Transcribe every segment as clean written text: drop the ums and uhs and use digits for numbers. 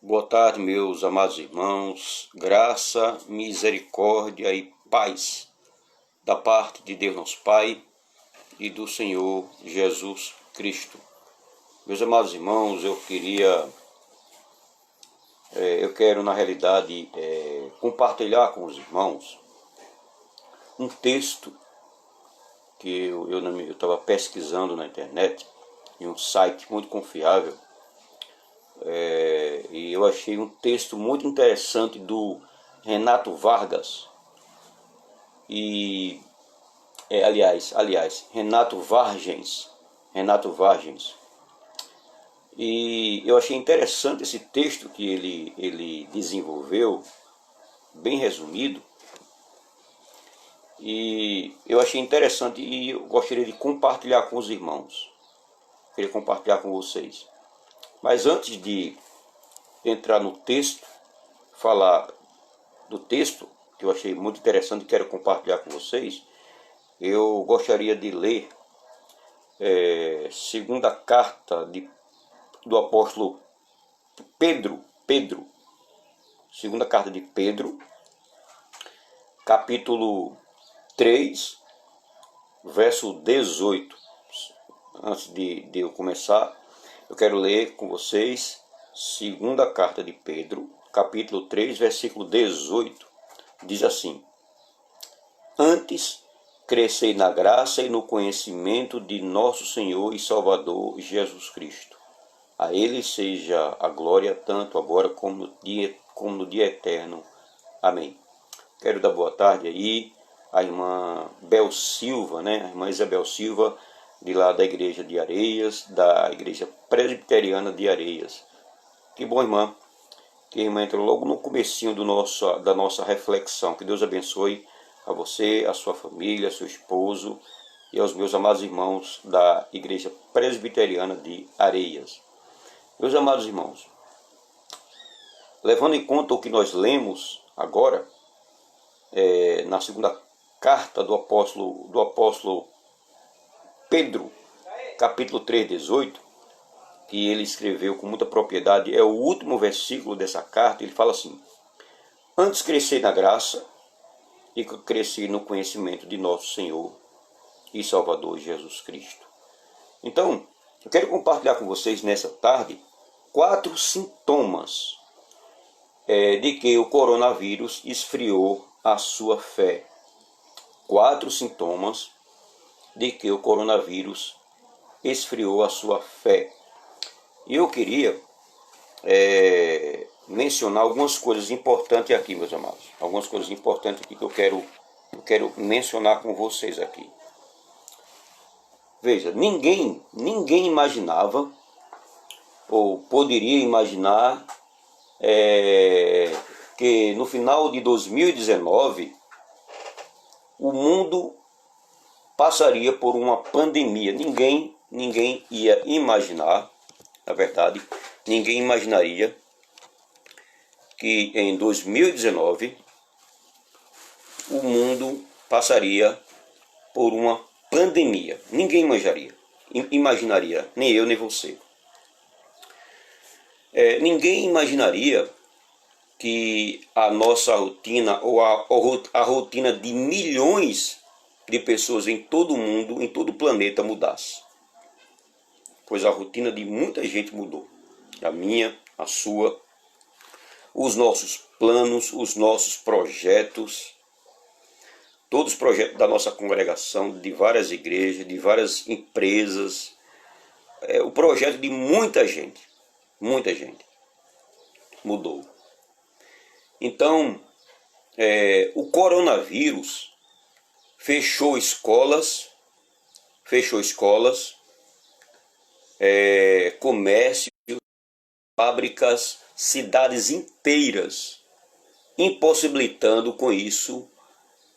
Boa tarde, meus amados irmãos, graça, misericórdia e paz da parte de Deus nosso Pai e do Senhor Jesus Cristo. Meus amados irmãos, eu quero na realidade compartilhar com os irmãos um texto que eu estava pesquisando na internet, em um site muito confiável. E eu achei um texto muito interessante do Renato Vargas Renato Vargens. E eu achei interessante esse texto que ele desenvolveu, bem resumido, e eu achei interessante e eu gostaria de compartilhar com os irmãos, queria compartilhar com vocês. Mas antes de entrar no texto, falar do texto, que eu achei muito interessante e quero compartilhar com vocês, eu gostaria de ler segunda carta do apóstolo Pedro, segunda carta de Pedro, capítulo 3, verso 18. Antes de eu começar, eu quero ler com vocês segunda carta de Pedro, capítulo 3, versículo 18. Diz assim: Antes, crescei na graça e no conhecimento de nosso Senhor e Salvador Jesus Cristo. A Ele seja a glória, tanto agora como no dia eterno. Amém. Quero dar boa tarde aí à irmã Bel Silva, né? A irmã Isabel Silva, de lá da igreja de Areias, da igreja presbiteriana de Areias. Que bom, irmã, que a irmã entrou logo no comecinho da nossa reflexão. Que Deus abençoe a você, a sua família, seu esposo e aos meus amados irmãos da igreja presbiteriana de Areias. Meus amados irmãos, levando em conta o que nós lemos agora, na segunda carta do apóstolo Pedro, capítulo 3, 18, que ele escreveu com muita propriedade, é o último versículo dessa carta. Ele fala assim: Antes cresci na graça e cresci no conhecimento de nosso Senhor e Salvador Jesus Cristo. Então, eu quero compartilhar com vocês nessa tarde 4 sintomas de que o coronavírus esfriou a sua fé. 4 sintomas de que o coronavírus esfriou a sua fé. E eu queria mencionar algumas coisas importantes aqui, meus amados. Algumas coisas importantes aqui que eu quero mencionar com vocês aqui. Veja, ninguém imaginava, ou poderia imaginar, que no final de 2019 o mundo passaria por uma pandemia. Ninguém ia imaginar, na verdade, ninguém imaginaria que em 2019 o mundo passaria por uma pandemia. Ninguém imaginaria, nem eu nem você. Ninguém imaginaria que a nossa rotina, ou a rotina de milhões de pessoas em todo o mundo, em todo o planeta, mudasse. Pois a rotina de muita gente mudou. A minha, a sua, os nossos planos, os nossos projetos, todos os projetos da nossa congregação, de várias igrejas, de várias empresas, o projeto de muita gente mudou. Então, o coronavírus fechou escolas, comércio, fábricas, cidades inteiras, impossibilitando com isso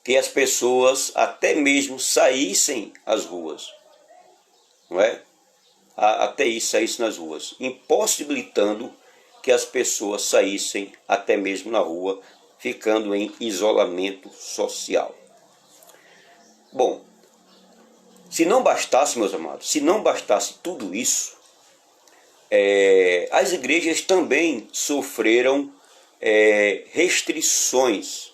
que as pessoas até mesmo saíssem às ruas, não é? Até isso, saíssem nas ruas, impossibilitando que as pessoas saíssem até mesmo na rua, ficando em isolamento social. Bom, se não bastasse, meus amados, se não bastasse tudo isso, As igrejas também sofreram restrições.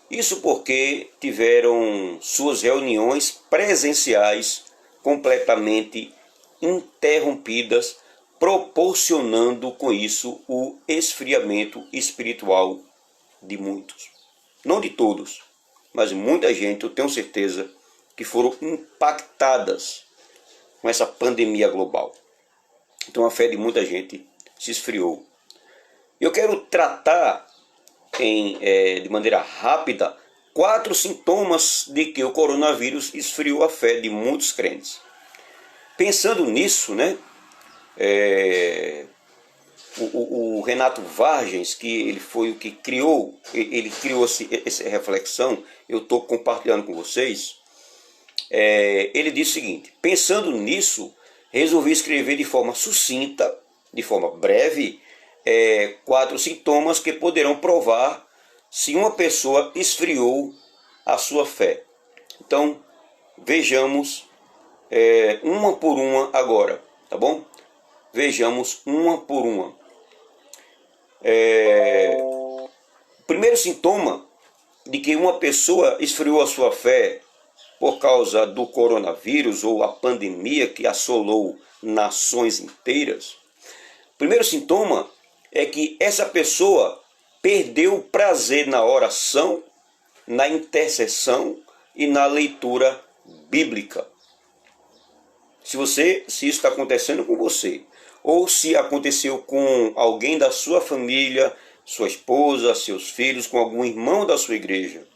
Isso porque tiveram suas reuniões presenciais completamente interrompidas, proporcionando com isso o esfriamento espiritual de muitos. Não de todos, mas muita gente, eu tenho certeza, que foram impactadas com essa pandemia global. Então a fé de muita gente se esfriou. Eu quero tratar de maneira rápida 4 sintomas de que o coronavírus esfriou a fé de muitos crentes. Pensando nisso, né, o Renato Vargens, que ele foi o que criou essa reflexão, eu estou compartilhando com vocês, ele diz o seguinte: pensando nisso, resolvi escrever de forma sucinta, de forma breve, 4 sintomas que poderão provar se uma pessoa esfriou a sua fé. Então, vejamos uma por uma agora, tá bom? Vejamos uma por uma. O primeiro sintoma de que uma pessoa esfriou a sua fé por causa do coronavírus ou a pandemia que assolou nações inteiras, o primeiro sintoma é que essa pessoa perdeu o prazer na oração, na intercessão e na leitura bíblica. Se isso está acontecendo com você, ou se aconteceu com alguém da sua família, sua esposa, seus filhos, com algum irmão da sua igreja,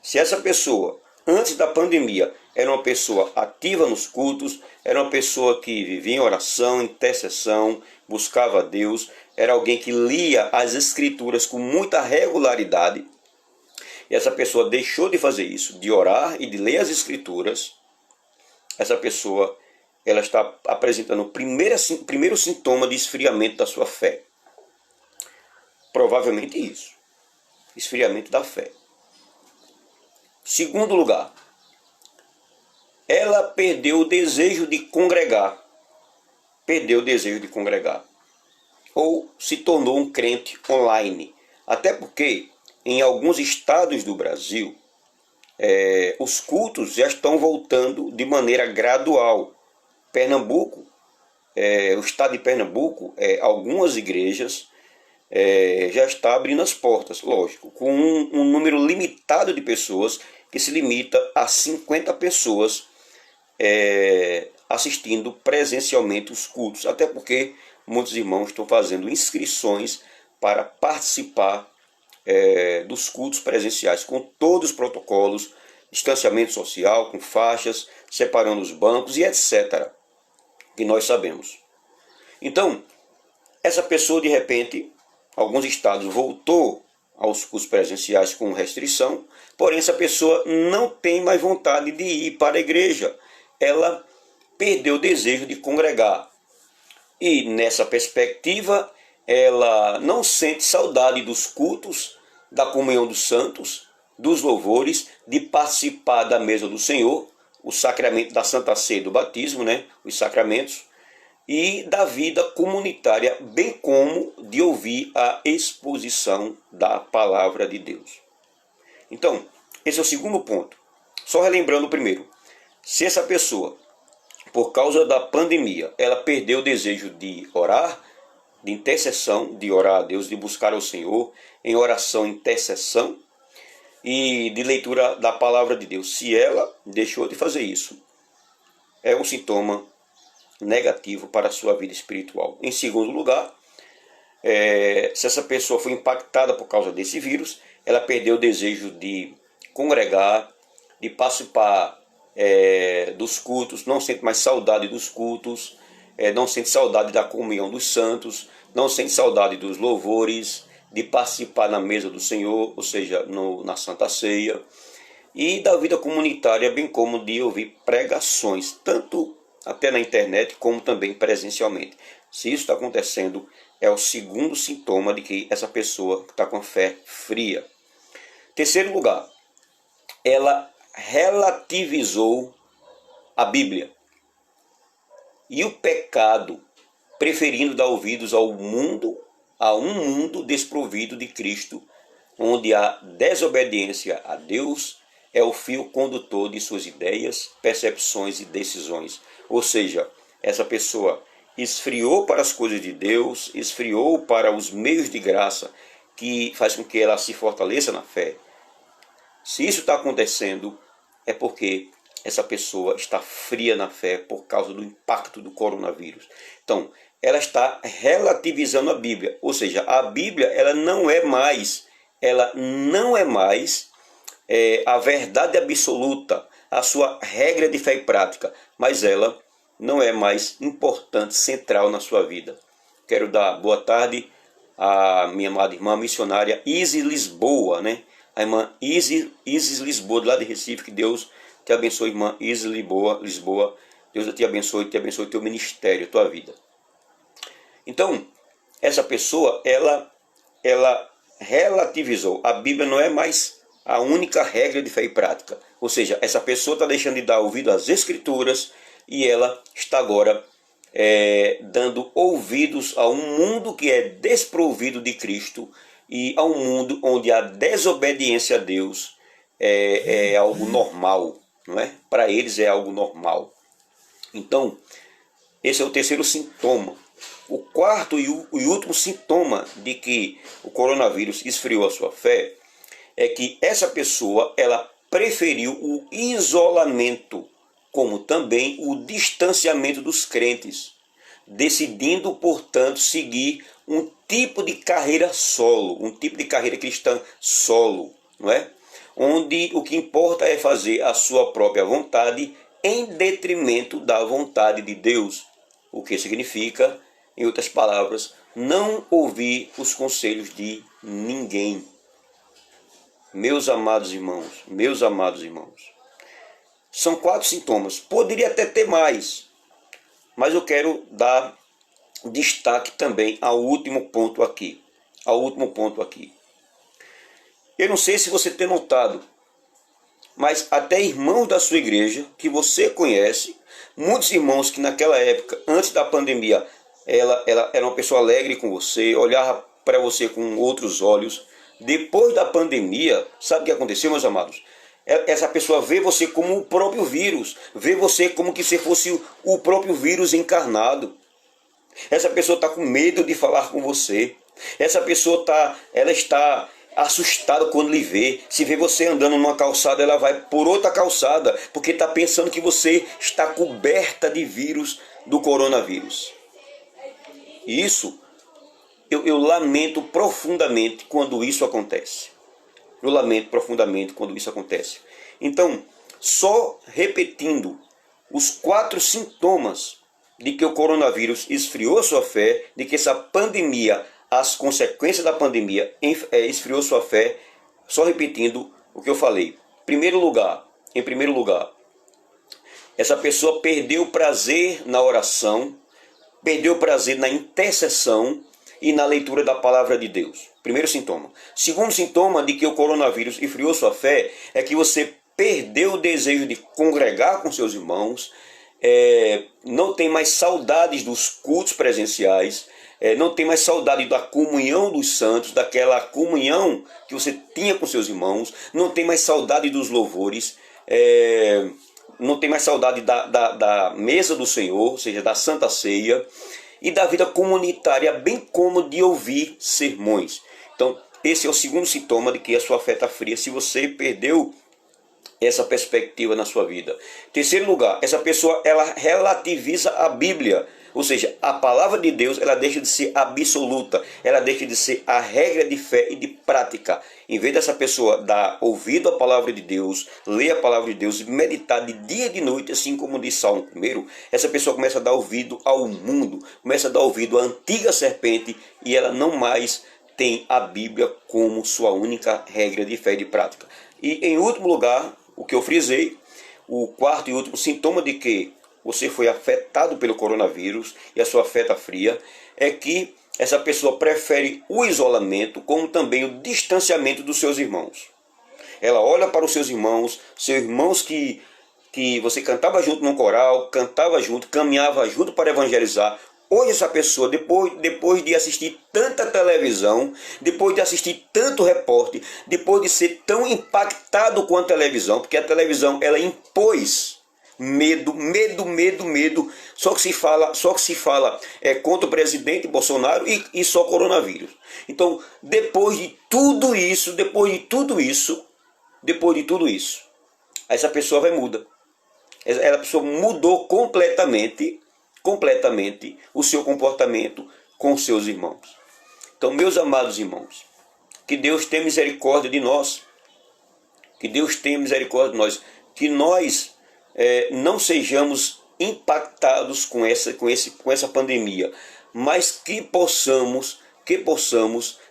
se essa pessoa, antes da pandemia, era uma pessoa ativa nos cultos, era uma pessoa que vivia em oração, intercessão, buscava a Deus, era alguém que lia as escrituras com muita regularidade, e essa pessoa deixou de fazer isso, de orar e de ler as escrituras, essa pessoa ela está apresentando o primeiro sintoma de esfriamento da sua fé. Provavelmente isso, esfriamento da fé. Segundo lugar, ela perdeu o desejo de congregar. Perdeu o desejo de congregar. Ou se tornou um crente online. Até porque, em alguns estados do Brasil, os cultos já estão voltando de maneira gradual. Pernambuco, o estado de Pernambuco, algumas igrejas já está abrindo as portas, lógico, com um número limitado de pessoas, que se limita a 50 pessoas assistindo presencialmente os cultos, até porque muitos irmãos estão fazendo inscrições para participar dos cultos presenciais, com todos os protocolos, distanciamento social, com faixas, separando os bancos e etc., que nós sabemos. Então, essa pessoa, de repente, alguns estados voltou aos cultos presenciais com restrição, porém essa pessoa não tem mais vontade de ir para a igreja. Ela perdeu o desejo de congregar. E nessa perspectiva, ela não sente saudade dos cultos, da comunhão dos santos, dos louvores, de participar da mesa do Senhor, o sacramento da Santa Ceia e do batismo, né? Os sacramentos, e da vida comunitária, bem como de ouvir a exposição da palavra de Deus. Então, esse é o segundo ponto. Só relembrando o primeiro. Se essa pessoa, por causa da pandemia, ela perdeu o desejo de orar, de intercessão, de orar a Deus, de buscar ao Senhor em oração, intercessão e de leitura da palavra de Deus. Se ela deixou de fazer isso, é um sintoma negativo para a sua vida espiritual. Em segundo lugar, se essa pessoa foi impactada por causa desse vírus, ela perdeu o desejo de congregar, de participar dos cultos, não sente mais saudade dos cultos, não sente saudade da comunhão dos santos, não sente saudade dos louvores, de participar na mesa do Senhor, ou seja, na Santa Ceia, e da vida comunitária, bem como de ouvir pregações, tanto até na internet, como também presencialmente. Se isso está acontecendo, é o segundo sintoma de que essa pessoa está com a fé fria. Terceiro lugar, ela relativizou a Bíblia. E o pecado preferindo dar ouvidos ao mundo, a um mundo desprovido de Cristo, onde a desobediência a Deus é o fio condutor de suas ideias, percepções e decisões. Ou seja, essa pessoa esfriou para as coisas de Deus, esfriou para os meios de graça que faz com que ela se fortaleça na fé. Se isso está acontecendo, é porque essa pessoa está fria na fé por causa do impacto do coronavírus. Então, ela está relativizando a Bíblia, ou seja, a Bíblia ela não é mais a verdade absoluta, a sua regra de fé e prática, mas ela não é mais importante, central na sua vida. Quero dar boa tarde à minha amada irmã missionária Isis Lisboa, né? A irmã Isis Lisboa, lá de Recife. Que Deus te abençoe, irmã Isis Lisboa. Deus te abençoe teu ministério, tua vida. Então, essa pessoa, ela relativizou. A Bíblia não é mais a única regra de fé e prática. Ou seja, essa pessoa está deixando de dar ouvido às Escrituras e ela está agora dando ouvidos a um mundo que é desprovido de Cristo e a um mundo onde a desobediência a Deus é algo normal, não é? Para eles é algo normal. Então, esse é o terceiro sintoma. O quarto e último sintoma de que o coronavírus esfriou a sua fé é que essa pessoa ela preferiu o isolamento, como também o distanciamento dos crentes, decidindo, portanto, seguir um tipo de carreira solo, um tipo de carreira cristã solo, não é? Onde o que importa é fazer a sua própria vontade em detrimento da vontade de Deus, o que significa, em outras palavras, não ouvir os conselhos de ninguém. Meus amados irmãos, são 4 sintomas. Poderia até ter mais, mas eu quero dar destaque também ao último ponto aqui. Eu não sei se você tem notado, mas até irmãos da sua igreja, que você conhece, muitos irmãos que naquela época, antes da pandemia, ela era uma pessoa alegre com você, olhava para você com outros olhos. Depois da pandemia, sabe o que aconteceu, meus amados? Essa pessoa vê você como o próprio vírus, vê você como que se fosse o próprio vírus encarnado. Essa pessoa está com medo de falar com você. Essa pessoa está assustada quando lhe vê. Se vê você andando numa calçada, ela vai por outra calçada, porque está pensando que você está coberta de vírus do coronavírus. Isso, eu lamento profundamente quando isso acontece. Então, só repetindo os 4 sintomas de que o coronavírus esfriou sua fé, de que essa pandemia, as consequências da pandemia esfriou sua fé, só repetindo o que eu falei. Em primeiro lugar, essa pessoa perdeu o prazer na oração, perdeu o prazer na intercessão e na leitura da palavra de Deus. Primeiro sintoma. Segundo sintoma de que o coronavírus esfriou sua fé é que você perdeu o desejo de congregar com seus irmãos, não tem mais saudades dos cultos presenciais, não tem mais saudade da comunhão dos santos, daquela comunhão que você tinha com seus irmãos, não tem mais saudade dos louvores, não tem mais saudade da mesa do Senhor, ou seja, da Santa Ceia, e da vida comunitária, bem como de ouvir sermões. Então, esse é o segundo sintoma de que a sua fé está fria, se você perdeu essa perspectiva na sua vida. Terceiro lugar, essa pessoa ela relativiza a Bíblia, ou seja, a palavra de Deus ela deixa de ser absoluta, ela deixa de ser a regra de fé e de prática. Em vez dessa pessoa dar ouvido à palavra de Deus, ler a palavra de Deus e meditar de dia e de noite, assim como diz Salmo 1, essa pessoa começa a dar ouvido ao mundo, começa a dar ouvido à antiga serpente e ela não mais tem a Bíblia como sua única regra de fé e de prática. E em último lugar, o que eu frisei, o quarto e último sintoma de que você foi afetado pelo coronavírus e a sua fé está fria, é que essa pessoa prefere o isolamento como também o distanciamento dos seus irmãos. Ela olha para os seus irmãos que você cantava junto no coral, cantava junto, caminhava junto para evangelizar, Hoje essa pessoa, depois de assistir tanta televisão, depois de assistir tanto repórter, depois de ser tão impactado com a televisão, porque a televisão ela impôs medo, só que se fala contra o presidente Bolsonaro e só coronavírus. Então, depois de tudo isso, essa pessoa vai mudar. Essa pessoa mudou completamente o seu comportamento com os seus irmãos. Então, meus amados irmãos, que Deus tenha misericórdia de nós. Que Deus tenha misericórdia de nós. Que nós não sejamos impactados com essa pandemia, mas que possamos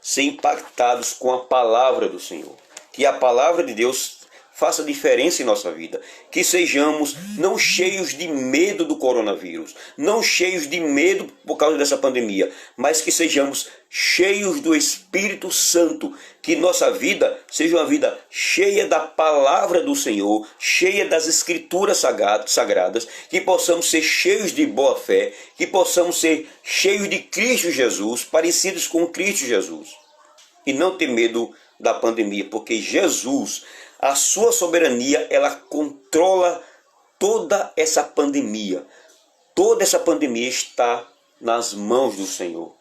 ser impactados com a palavra do Senhor. Que a palavra de Deus faça diferença em nossa vida. Que sejamos não cheios de medo do coronavírus, não cheios de medo por causa dessa pandemia, mas que sejamos cheios do Espírito Santo. Que nossa vida seja uma vida cheia da palavra do Senhor, cheia das Escrituras sagradas, que possamos ser cheios de boa fé, que possamos ser cheios de Cristo Jesus, parecidos com Cristo Jesus. E não ter medo da pandemia, porque Jesus, a sua soberania, ela controla toda essa pandemia. Toda essa pandemia está nas mãos do Senhor.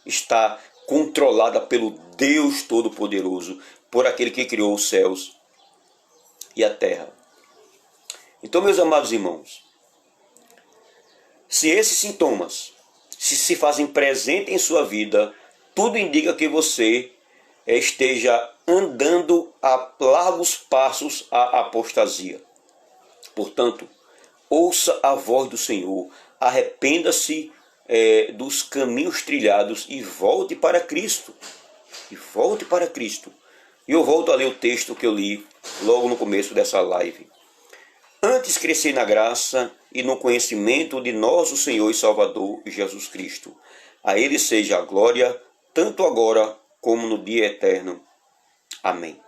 Está controlada pelo Deus Todo-Poderoso, por aquele que criou os céus e a terra. Então, meus amados irmãos, se esses sintomas se fazem presente em sua vida, tudo indica que você esteja andando a largos passos à apostasia. Portanto, ouça a voz do Senhor, arrependa-se dos caminhos trilhados e volte para Cristo. E eu volto a ler o texto que eu li logo no começo dessa live. Antes crescer na graça e no conhecimento de nosso Senhor e Salvador Jesus Cristo. A Ele seja a glória, tanto agora como no dia eterno. Amém.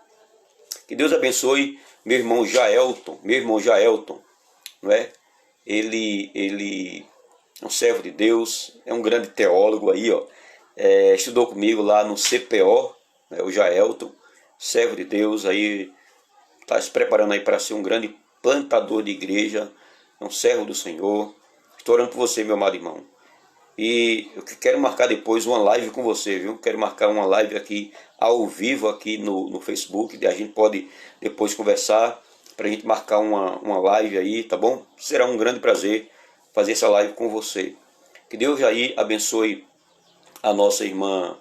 Que Deus abençoe meu irmão Jaelton, não é? Ele é um servo de Deus, é um grande teólogo aí, ó. Estudou comigo lá no CPO, né, o Jaelton, servo de Deus, aí está se preparando aí para ser um grande plantador de igreja, é um servo do Senhor. Estou orando por você, meu amado irmão. E eu quero marcar depois uma live com você, viu? Quero marcar uma live aqui, ao vivo, aqui no Facebook. A gente pode depois conversar, para a gente marcar uma live aí, tá bom? Será um grande prazer fazer essa live com você. Que Deus aí abençoe a nossa irmã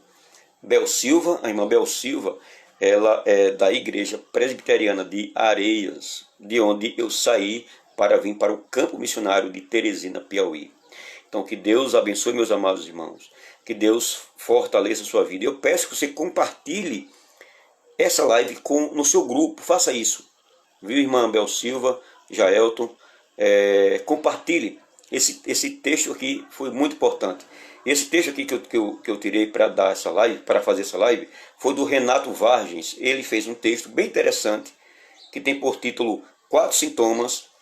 Bel Silva. A irmã Bel Silva, ela é da Igreja Presbiteriana de Areias, de onde eu saí para vir para o campo missionário de Teresina, Piauí. Então, que Deus abençoe, meus amados irmãos. Que Deus fortaleça a sua vida. Eu peço que você compartilhe essa live no seu grupo. Faça isso. Viu, irmã Bel Silva, Jaelton? Compartilhe. Esse texto aqui foi muito importante. Esse texto aqui que eu tirei para dar essa live, para fazer essa live, foi do Renato Vargens. Ele fez um texto bem interessante, que tem por título 4 sintomas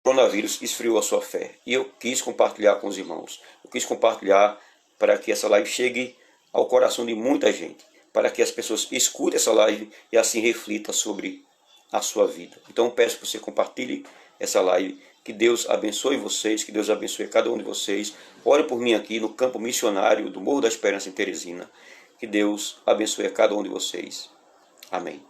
o coronavírus esfriou a sua fé. E eu quis compartilhar com os irmãos. Eu quis compartilhar para que essa live chegue ao coração de muita gente. Para que as pessoas escutem essa live e assim reflitam sobre a sua vida. Então eu peço que você compartilhe essa live. Que Deus abençoe vocês. Que Deus abençoe cada um de vocês. Ore por mim aqui no campo missionário do Morro da Esperança em Teresina. Que Deus abençoe a cada um de vocês. Amém.